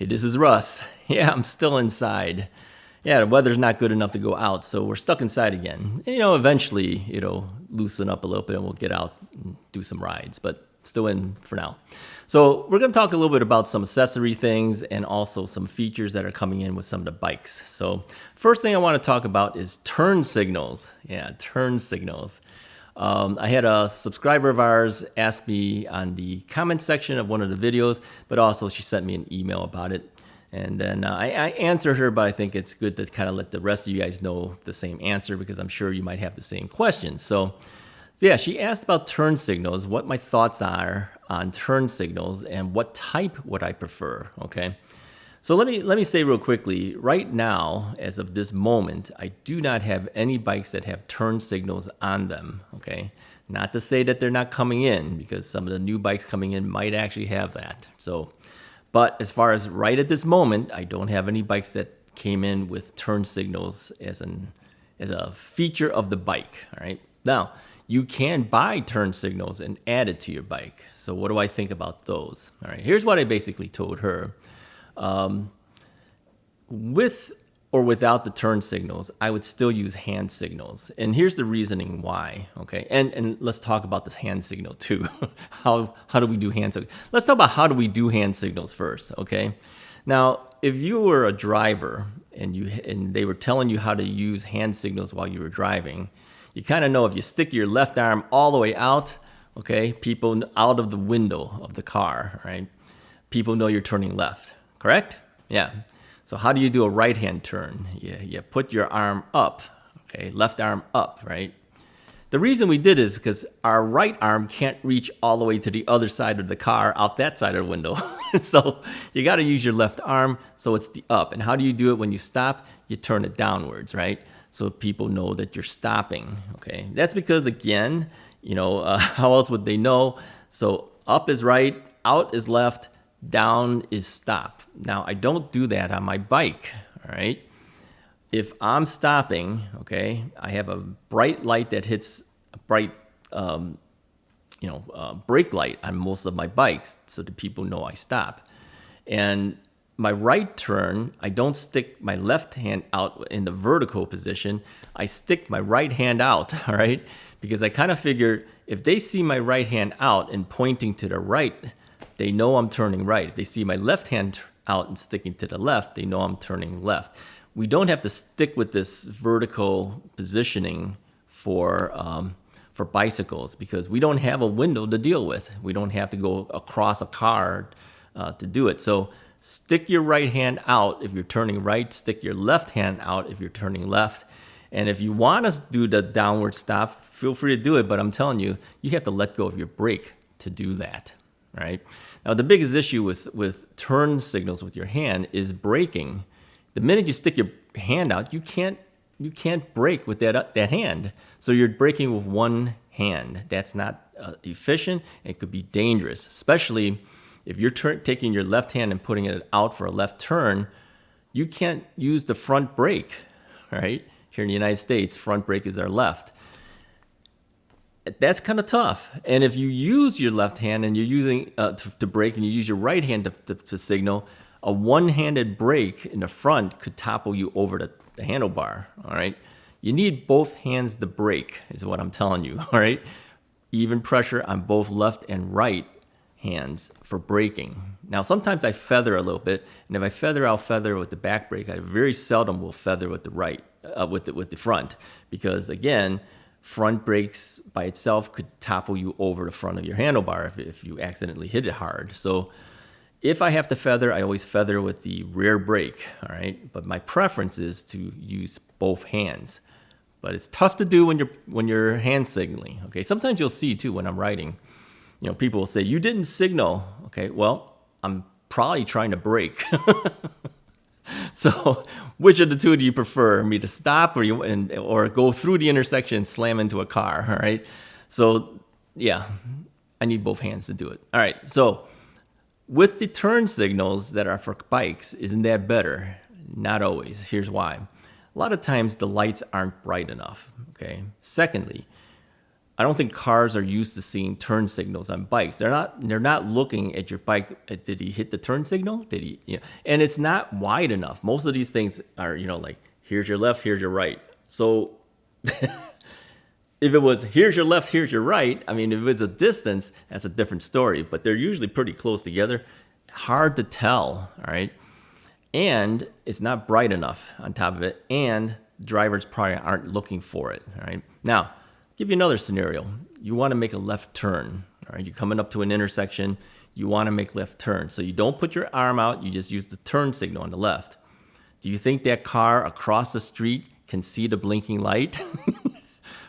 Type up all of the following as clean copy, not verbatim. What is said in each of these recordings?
this is Russ. Yeah, I'm still inside. Yeah, the weather's not good enough to go out, so we're stuck inside again. You know, eventually it'll loosen up a little bit and we'll get out and do some rides, but still in for now. So we're going to talk a little bit about some accessory things and also some features that are coming in with some of the bikes. So first thing I want to talk about is turn signals. Yeah, turn signals. I had a subscriber of ours ask me on the comment section of one of the videos, but also she sent me an email about it. And then I answered her, but I think it's good to kind of let the rest of you guys know the same answer because I'm sure you might have the same questions. So yeah, she asked about turn signals, what my thoughts are on turn signals and what type would I prefer, okay? So let me say real quickly, right now, as of this moment, I do not have any bikes that have turn signals on them, okay? Not to say that they're not coming in, because some of the new bikes coming in might actually have that. So, but as far as right at this moment, I don't have any bikes that came in with turn signals as a feature of the bike, all right? Now, you can buy turn signals and add it to your bike. So what do I think about those? All right, here's what I basically told her. With or without the turn signals, I would still use hand signals. And here's the reasoning why, okay? And let's talk about this hand signal too. How do we do hand signals? Let's talk about how do we do hand signals first, okay? Now, if you were a driver and they were telling you how to use hand signals while you were driving, you kind of know if you stick your left arm all the way out, okay, people out of the window of the car, right? People know you're turning left. Correct? Yeah. So how do you do a right-hand turn? You put your arm up, okay, left arm up, right? The reason we did is because our right arm can't reach all the way to the other side of the car, out that side of the window. So you got to use your left arm, so it's the up. And how do you do it when you stop? You turn it downwards, right? So people know that you're stopping, okay? That's because, again, you know, how else would they know? So up is right, out is left, down is stop. Now, I don't do that on my bike, all right? If I'm stopping, okay, I have a bright light that hits a bright, brake light on most of my bikes so that people know I stop. And my right turn, I don't stick my left hand out in the vertical position. I stick my right hand out, all right? Because I kind of figure if they see my right hand out and pointing to the right, they know I'm turning right. If they see my left hand out and sticking to the left, they know I'm turning left. We don't have to stick with this vertical positioning for bicycles because we don't have a window to deal with. We don't have to go across a car to do it. So stick your right hand out if you're turning right. Stick your left hand out if you're turning left. And if you want to do the downward stop, feel free to do it. But I'm telling you, you have to let go of your brake to do that. All right. Now, the biggest issue with turn signals with your hand is braking. The minute you stick your hand out, you can't brake with that hand. So you're braking with one hand. That's not efficient. It could be dangerous, especially if you're taking your left hand and putting it out for a left turn. You can't use the front brake, right? Here in the United States, front brake is our left. That's kind of tough. And if you use your left hand and you're using to brake and you use your right hand to signal, a one-handed brake in the front could topple you over the handlebar, all right? You need both hands to brake is what I'm telling you, all right? Even pressure on both left and right hands for braking. Now, sometimes I feather a little bit, and if I feather, I'll feather with the back brake. I very seldom will feather with the right, with the front, because again, front brakes by itself could topple you over the front of your handlebar if you accidentally hit it hard. So if I have to feather, I always feather with the rear brake, all right? But my preference is to use both hands. But it's tough to do when you're hand signaling, okay? Sometimes you'll see too when I'm riding, you know, people will say, "You didn't signal." Okay, well, I'm probably trying to brake. So which of the two do you prefer? Me to stop or go through the intersection and slam into a car, all right? So yeah, I need both hands to do it. All right, so with the turn signals that are for bikes, isn't that better? Not always. Here's why. A lot of times the lights aren't bright enough, okay? Secondly, I don't think cars are used to seeing turn signals on bikes. They're not looking at your bike. Did he hit the turn signal? Did he? You know, and it's not wide enough. Most of these things are, you know, like here's your left, here's your right. So if it was here's your left, here's your right, I mean, if it's a distance, that's a different story. But they're usually pretty close together. Hard to tell, all right? And it's not bright enough on top of it, and drivers probably aren't looking for it, all right? Now, give you another scenario. You want to make a left turn, all right? You're coming up to an intersection. You want to make left turn. So you don't put your arm out. You just use the turn signal on the left. Do you think that car across the street can see the blinking light?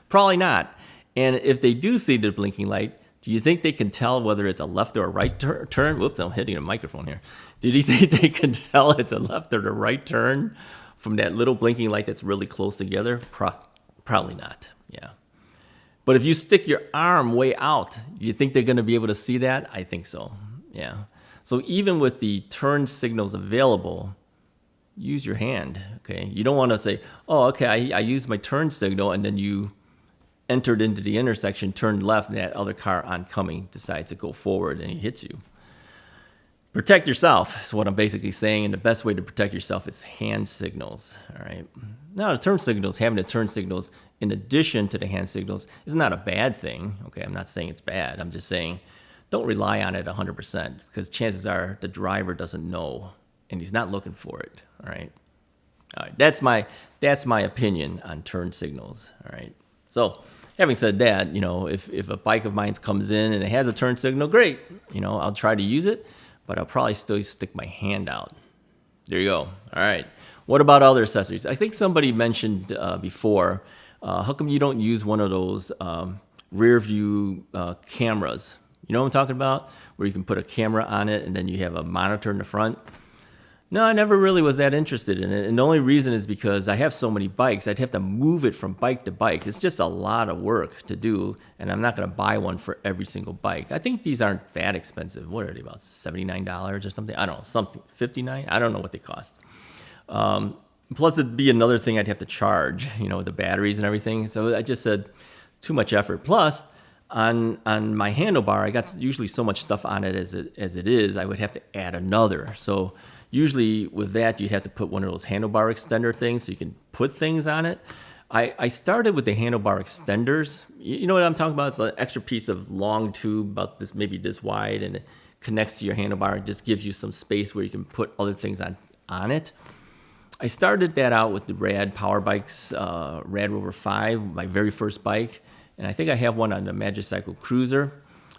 Probably not. And if they do see the blinking light, do you think they can tell whether it's a left or a right turn? Whoops, I'm hitting a microphone here. Do you think they can tell it's a left or a right turn from that little blinking light that's really close together? Probably not, yeah. But if you stick your arm way out, do you think they're going to be able to see that? I think so, yeah. So even with the turn signals available, use your hand, okay? You don't want to say, oh, okay, I used my turn signal, and then you entered into the intersection, turned left, and that other car oncoming decides to go forward and he hits you. Protect yourself is what I'm basically saying, and the best way to protect yourself is hand signals, all right? Now, the turn signals, having the turn signals in addition to the hand signals is not a bad thing, okay? I'm not saying it's bad. I'm just saying don't rely on it 100% because chances are the driver doesn't know and he's not looking for it, all right? All right, that's my opinion on turn signals, all right? So, having said that, you know, if a bike of mine comes in and it has a turn signal, great. You know, I'll try to use it, but I'll probably still stick my hand out. There you go. All right. What about other accessories? I think somebody mentioned before, how come you don't use one of those rear view cameras? You know what I'm talking about? Where you can put a camera on it and then you have a monitor in the front. No, I never really was that interested in it. And the only reason is because I have so many bikes, I'd have to move it from bike to bike. It's just a lot of work to do, and I'm not going to buy one for every single bike. I think these aren't that expensive. What are they, about $79 or something? I don't know, something, $59? I don't know what they cost. Plus, it'd be another thing I'd have to charge, you know, the batteries and everything. So I just said, too much effort. Plus, on my handlebar, I got usually so much stuff on it as it is, I would have to add another. So usually with that, you'd have to put one of those handlebar extender things so you can put things on it. I started with the handlebar extenders. You know what I'm talking about? It's an extra piece of long tube, about this, maybe this wide, and it connects to your handlebar. It just gives you some space where you can put other things on it. I started that out with the Rad Power Bikes, Rad Rover 5, my very first bike. And I think I have one on the Magicycle Cruiser.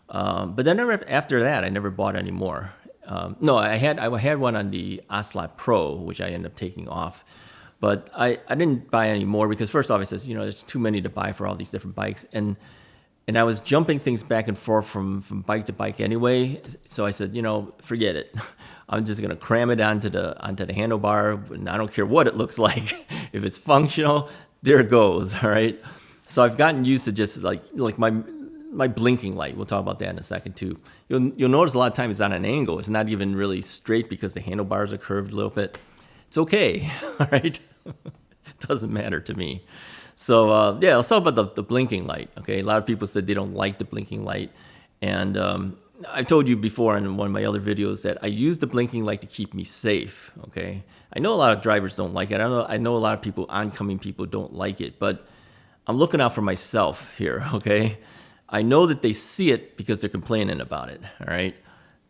But then after that, I never bought any more. No, I had one on the Ocelot Pro, which I ended up taking off. But I didn't buy any more because first off, I says, you know, there's too many to buy for all these different bikes. And I was jumping things back and forth from bike to bike anyway. So I said, you know, forget it. I'm just going to cram it onto the handlebar, and I don't care what it looks like. If it's functional, there it goes, all right? So I've gotten used to just like my blinking light. We'll talk about that in a second too. You'll notice a lot of times it's on an angle. It's not even really straight because the handlebars are curved a little bit. It's okay, all right? It doesn't matter to me. So yeah, let's talk about the blinking light, okay? A lot of people said they don't like the blinking light. And I told you before in one of my other videos that I use the blinking light to keep me safe, okay? I know a lot of drivers don't like it. I know a lot of people, oncoming people, don't like it, but I'm looking out for myself here, okay? I know that they see it because they're complaining about it, all right?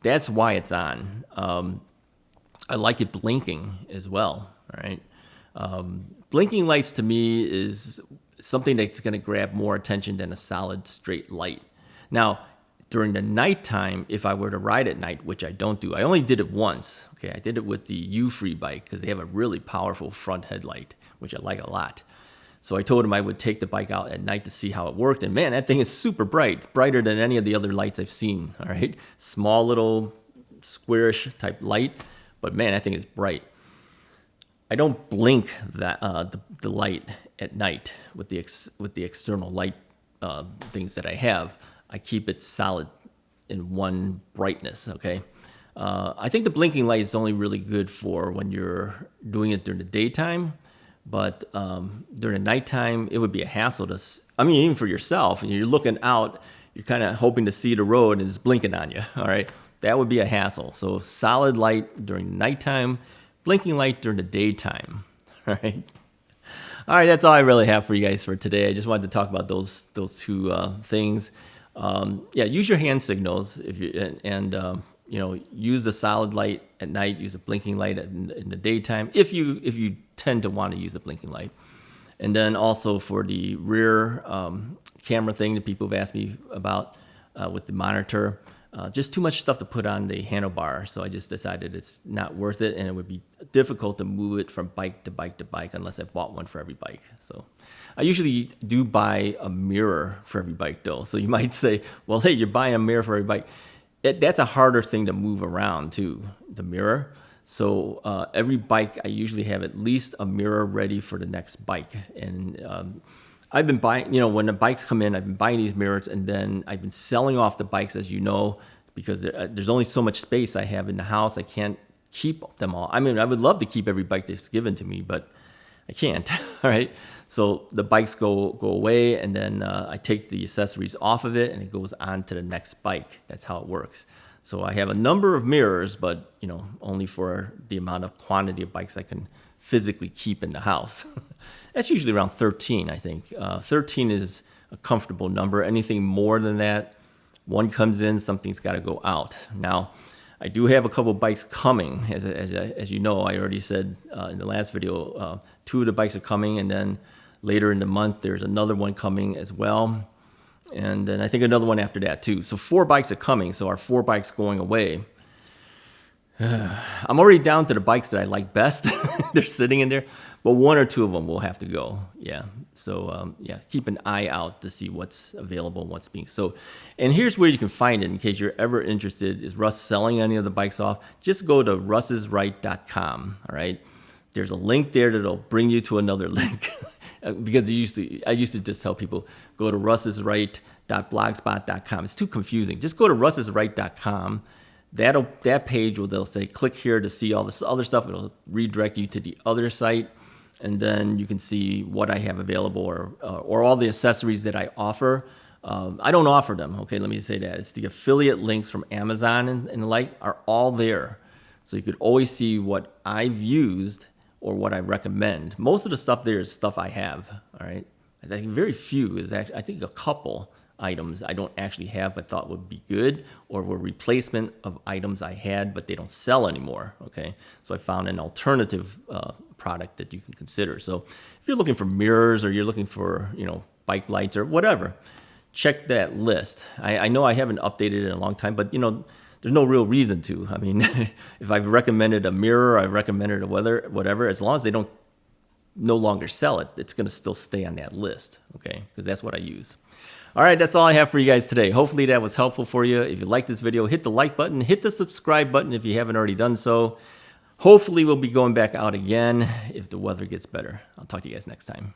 That's why it's on. I like it blinking as well, all right? Blinking lights to me is something that's going to grab more attention than a solid straight light. Now, during the nighttime, if I were to ride at night, which I don't do, I only did it once, okay? I did it with the Euphree bike because they have a really powerful front headlight, which I like a lot. So I told him I would take the bike out at night to see how it worked. And man, that thing is super bright. It's brighter than any of the other lights I've seen, all right? Small little squarish type light, but man, that thing is bright. I don't blink that the light at night with the external light things that I have. I keep it solid in one brightness, okay? I think the blinking light is only really good for when you're doing it during the daytime. But during the nighttime, it would be a hassle to, I mean, even for yourself, and you're looking out, you're kind of hoping to see the road and it's blinking on you, all right? That would be a hassle. So solid light during the nighttime, blinking light during the daytime, all right? All right, that's all I really have for you guys for today. I just wanted to talk about those two things. Yeah, use your hand signals if you you know, use the solid light at night. Use a blinking light in the daytime if you tend to want to use a blinking light. And then also for the rear camera thing that people have asked me about with the monitor. Just too much stuff to put on the handlebar, so I just decided it's not worth it, and it would be difficult to move it from bike to bike to bike unless I bought one for every bike. So I usually do buy a mirror for every bike, though. So you might say, well, hey, you're buying a mirror for every bike. That's a harder thing to move around, too, the mirror. So every bike, I usually have at least a mirror ready for the next bike. And I've been buying, you know, when the bikes come in, I've been buying these mirrors, and then I've been selling off the bikes, as you know, because there's only so much space I have in the house. I can't keep them all. I mean, I would love to keep every bike that's given to me, but I can't, all right? So the bikes go away, and then I take the accessories off of it, and it goes on to the next bike. That's how it works. So I have a number of mirrors, but, you know, only for the amount of quantity of bikes I can physically keep in the house. That's usually around 13, I think. 13 is a comfortable number. Anything more than that, one comes in, something's got to go out. Now, I do have a couple bikes coming. As you know, I already said in the last video, 2 of the bikes are coming, and then later in the month, there's another one coming as well. And then I think another one after that, too. So 4 bikes are coming, so our 4 bikes going away. I'm already down to the bikes that I like best. They're sitting in there, but 1 or 2 of them will have to go. Yeah. So yeah, keep an eye out to see what's available and what's being sold. And here's where you can find it in case you're ever interested. Is Russ selling any of the bikes off? Just go to russisright.com. All right. There's a link there that'll bring you to another link. Because I used to just tell people, go to russisright.blogspot.com. It's too confusing. Just go to russisright.com. That page they'll say click here to see all this other stuff. It'll redirect you to the other site, and then you can see what I have available or all the accessories that I offer. I don't offer them. Okay, let me say that. It's the affiliate links from Amazon and the like are all there, so you could always see what I've used or what I recommend. Most of the stuff there is stuff I have. All right, I think very few is actually. I think a couple items I don't actually have but thought would be good, or were replacement of items I had but they don't sell anymore. Okay, so I found an alternative product that you can consider. So if you're looking for mirrors or you're looking for, you know, bike lights or whatever, check that list. I know I haven't updated it in a long time, but you know, there's no real reason to. I mean, if I've recommended a mirror, I've recommended a whatever, as long as they don't no longer sell it, it's going to still stay on that list. Okay, because that's what I use. All right, that's all I have for you guys today. Hopefully that was helpful for you. If you like this video, hit the like button, hit the subscribe button if you haven't already done so. Hopefully we'll be going back out again if the weather gets better. I'll talk to you guys next time.